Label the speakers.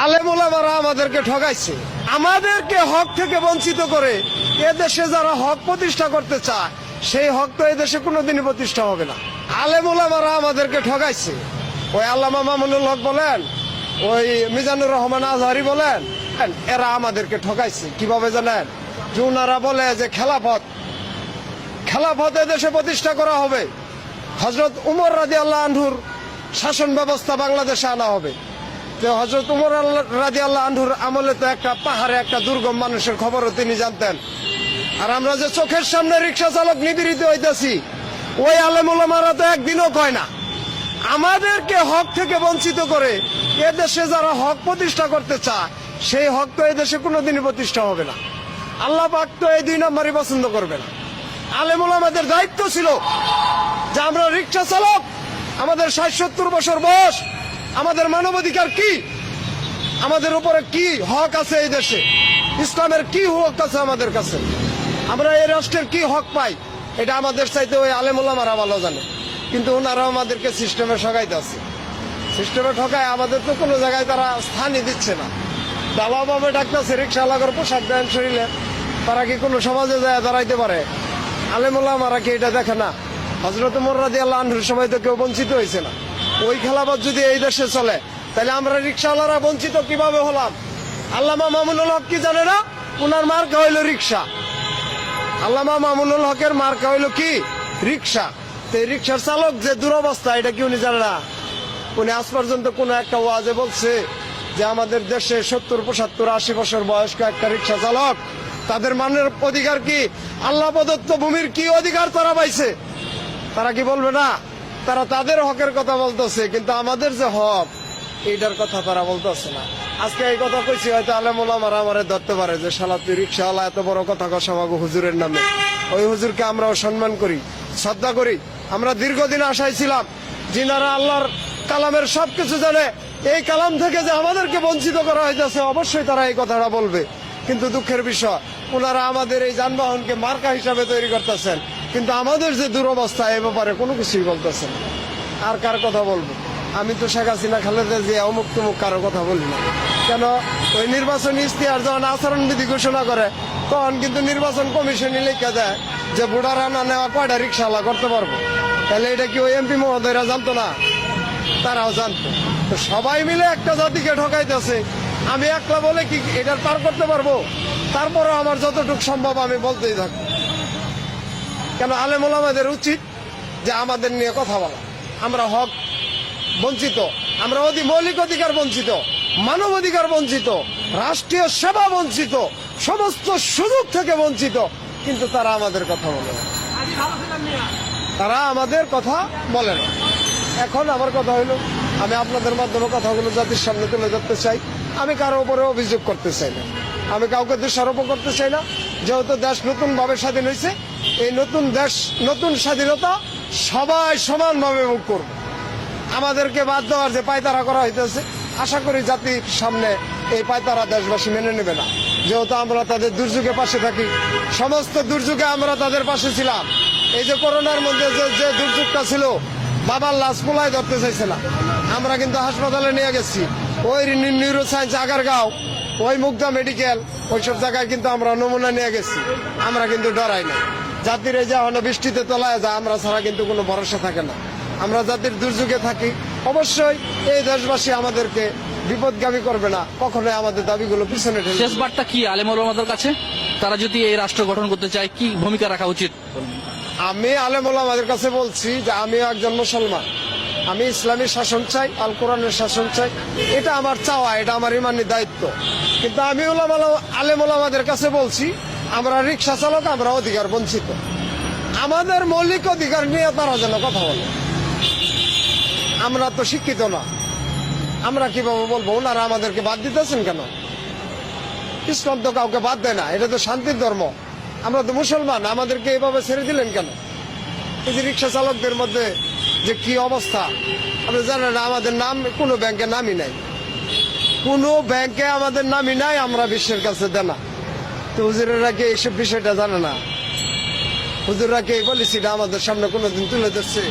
Speaker 1: আলেম ওলামারা আমাদেরকে ঠকাইছে, আমাদেরকে হক থেকে বঞ্চিত করে এদেশে যারা হক প্রতিষ্ঠা করতে চায় সেই হক তো এদেশে কোনোদিনই প্রতিষ্ঠা হবে না। আলেম ওলামারা আমাদেরকে ঠকাইছে। ওই আল্লামা মামুনুল হক বলেন, ওই মিজানুর রহমান আজহারি বলেন, এরা আমাদেরকে ঠকাইছে। কিভাবে জানেন? যে ওনারা বলে যে খেলাফত এদেশে প্রতিষ্ঠা করা হবে, হযরত উমর রাদিয়াল্লাহু আনহুর শাসন ব্যবস্থা বাংলাদেশে আনা হবে। যে হযরত উমর রাদিয়াল্লাহু আনহুর আমলে তো একটা পাহাড়ে একটা দুর্গম মানুষের খবরও তিনি জানতেন। আর আমরা যে চোখের সামনে রিক্সা চালক নিপীড়িত হইতেছি, ওই আলেম ওলামারা তো একদিনও কয় না। আমাদেরকে হক থেকে বঞ্চিত করে এদেশে যারা হক প্রতিষ্ঠা করতে চায় সেই হক তো এদেশে কোনোদিনই প্রতিষ্ঠা হবে না। আল্লাহ পাক তো এই 2 নম্বরই পছন্দ করবে না। আলেম ওলামাদের দায়িত্ব ছিল যে আমরা রিক্সা চালক, আমাদের 60-70 বছর বয়স, আমাদের মানবাধিকার কি, আমাদের উপরে কি হক আছে, এই দেশে ইসলামের কি হক আছে আমাদের কাছে, আমরা এই রাষ্ট্রের কি হক পাই, এটা আমাদের চাইতে ওই আলেম ওলামারা ভালো জানে। কিন্তু ওনারা আমাদেরকে সিস্টেমে ঠকাইতে আছে। সিস্টেমে ঠকায় আমাদের তো কোনো জায়গায় তারা স্থানই দিচ্ছে না। দালাভাবে ডাকতেছে, রিক্সাওয়ালার পোশাক দেন শরীরে, তারা কি কোনো সমাজে যায় দাঁড়াইতে পারে? আলেম ওলামারা কি এটা দেখে না? হযরত উমর রাদিয়াল্লাহু আনহুর সময় তো কেউ বঞ্চিত হয়েছে না। ওই খেলাফত যদি এই দেশে চলে তাহলে আমরা রিক্সাওয়ালারা বঞ্চিত কিভাবে হলাম? আল্লামা মামুনুল হক কি জানে না? উনার মার্কা হইল রিক্সা। আল্লামা মামুনুল হকের মার্কা হইল কি? রিক্সা। তো এই রিক্সার চালক যে দুরবস্থা, এটা কি উনি জানে না? উনি আজ পর্যন্ত কোন একটা ওয়াজে বলছে যে আমাদের দেশে 70, 75, 80 বছর বয়স্ক একটা রিক্সা চালক, তাদের মানের অধিকার কি? আল্লাহ প্রদত্ত ভূমির কি অধিকার তারা পাইছে? তারা কি বলবে না? তারা তাদের হকের কথা বলতেছে, কিন্তু আমাদের যে হক এইটার কথা তারা বলতেছে না। আজকে এই কথা কইছি, হয়তো আলেম ওলামারা আমারে ধরতে পারে যে শালা তুই রিক্সাওয়ালা, এত বড় কথা কসামাগো হুজুরের নামে। ওই হুজুরকে আমরাও সম্মান করি, শ্রদ্ধা করি। আমরা দীর্ঘদিন আশায় ছিলাম যিনারা আল্লাহর কালামের সবকিছু জানে, এই কালাম থেকে যে আমাদেরকে বঞ্চিত করা হইতেছে, অবশ্যই তারা এই কথাটা বলবে। কিন্তু দুঃখের বিষয়, ওনারা আমাদের এই যানবাহনকে মার্কা হিসাবে তৈরি করতেছেন, কিন্তু আমাদের যে দুরবস্থা এ ব্যাপারে কোনো কিছুই বলতেছেন। আর কার কথা বলবো? আমি তো শেখ হাসিনা, খালেদা জিয়া, অমুক তমুক কারো কথা বলি না। কেন? ওই নির্বাচনী ইশতেহার যখন আচরণবিধি ঘোষণা করে তখন কিন্তু নির্বাচন কমিশনই লিখে দেয় যে ভোটার আনা নেওয়া কয়টা রিক্সাওয়ালা করতে পারবো। তাহলে এটা কি ওই এমপি মহোদয়রা জানতো না? তারাও জানতো। তো সবাই মিলে একটা জাতিকে ঠকাইতেছে। আমি একলা বলে কি এটার পার করতে পারবো? তারপরও আমার যতটুকু সম্ভব আমি বলতেই থাকবো। কেন? আলেম ওলামাদের উচিত যে আমাদের নিয়ে কথা বলা। আমরা হক বঞ্চিত, আমরা মৌলিক অধিকার বঞ্চিত, মানব অধিকার বঞ্চিত, রাষ্ট্রীয় সেবা বঞ্চিত, সমস্ত সুযোগ থেকে বঞ্চিত, কিন্তু তারা আমাদের কথা বলে না। তারা আমাদের কথা বলে না। এখন আমার কথা হইল, আমি আপনাদের মাধ্যমে কথাগুলো জাতির সামনে তুলে ধরতে চাই। আমি কারো উপরে অভিযোগ করতে চাই না, আমি কাউকে দোষারোপ করতে চাই না। যেহেতু দেশ নতুন ভাবে স্বাধীন হয়েছে, এই নতুন দেশ, নতুন স্বাধীনতা সবাই সমানভাবে ভোগ করবে। আমাদেরকে বাদ দেওয়ার যে পায়তারা করা হইতেছে, আশা করি জাতির সামনে এই পায়তারা দেশবাসী মেনে নেবে না। যেহেতু আমরা তাদের দুর্যোগের পাশে থাকি, সমস্ত দুর্যোগে আমরা তাদের পাশে ছিলাম। এই যে করোনার মধ্যে যে দুর্যোগটা ছিল, বাবার লাশ পোলায় ধরতে চাইছে না, আমরা কিন্তু হাসপাতালে নিয়ে গেছি। ওই নিউরো সায়েন্স আগারগাঁও, ওই মুগদা মেডিকেল, ওইসব জায়গায় কিন্তু আমরা নমুনা নিয়ে গেছি। আমরা কিন্তু ডরাই না। জাতির এই যে বৃষ্টিতে তলায় যায়, আমরা ছাড়া কিন্তু কোনো ভরসা থাকে না। আমরা জাতির দুর্যোগে থাকি। অবশ্যই এই দেশবাসী আমাদেরকে বিপদগামী করবে না, কখনোই আমাদের দাবিগুলো পিছনে ঠেলবে।
Speaker 2: শেষ বার্তা কি আলেম ওলামাদের কাছে? তারা যদি এই রাষ্ট্র গঠন করতে চায় কি ভূমিকা রাখা উচিত?
Speaker 1: আমি আলেম ওলামাদের কাছে বলছি যে আমিও একজন মুসলমান, আমি ইসলামী শাসন চাই, আল কোরআনের শাসন চাই। এটা আমার চাওয়া, এটা আমার ইমানি দায়িত্ব। কিন্তু আমি আলেম ওলামাদের কাছে বলছি, আমরা রিক্সা চালক, আমরা অধিকার বঞ্চিত। আমাদের মৌলিক অধিকার নিয়ে তারা যেন কথা বলে। আমরা তো শিক্ষিত না, আমরা কিভাবে বলবো? ওনারা আমাদেরকে বাদ দিতেছেন কেন? ইসলাম তো কাউকে বাদ দেয় না, এটা তো শান্তির ধর্ম। আমরা তো মুসলমান, আমাদেরকে এভাবে ছেড়ে দিলেন কেন? এই যে রিক্সা চালকদের মধ্যে যে কি অবস্থা, আপনি জানেন না? আমাদের নাম কোনো ব্যাংকে নামই নাই, কোনো ব্যাংকে আমাদের নামই নাই, আমরা বিশ্বের কাছে দেনা। তো হুজুরেরা কি এইসব বিষয়টা জানে না? হুজুররা কি এই পলিসিটা আমাদের সামনে কোনোদিন তুলে ধরছে?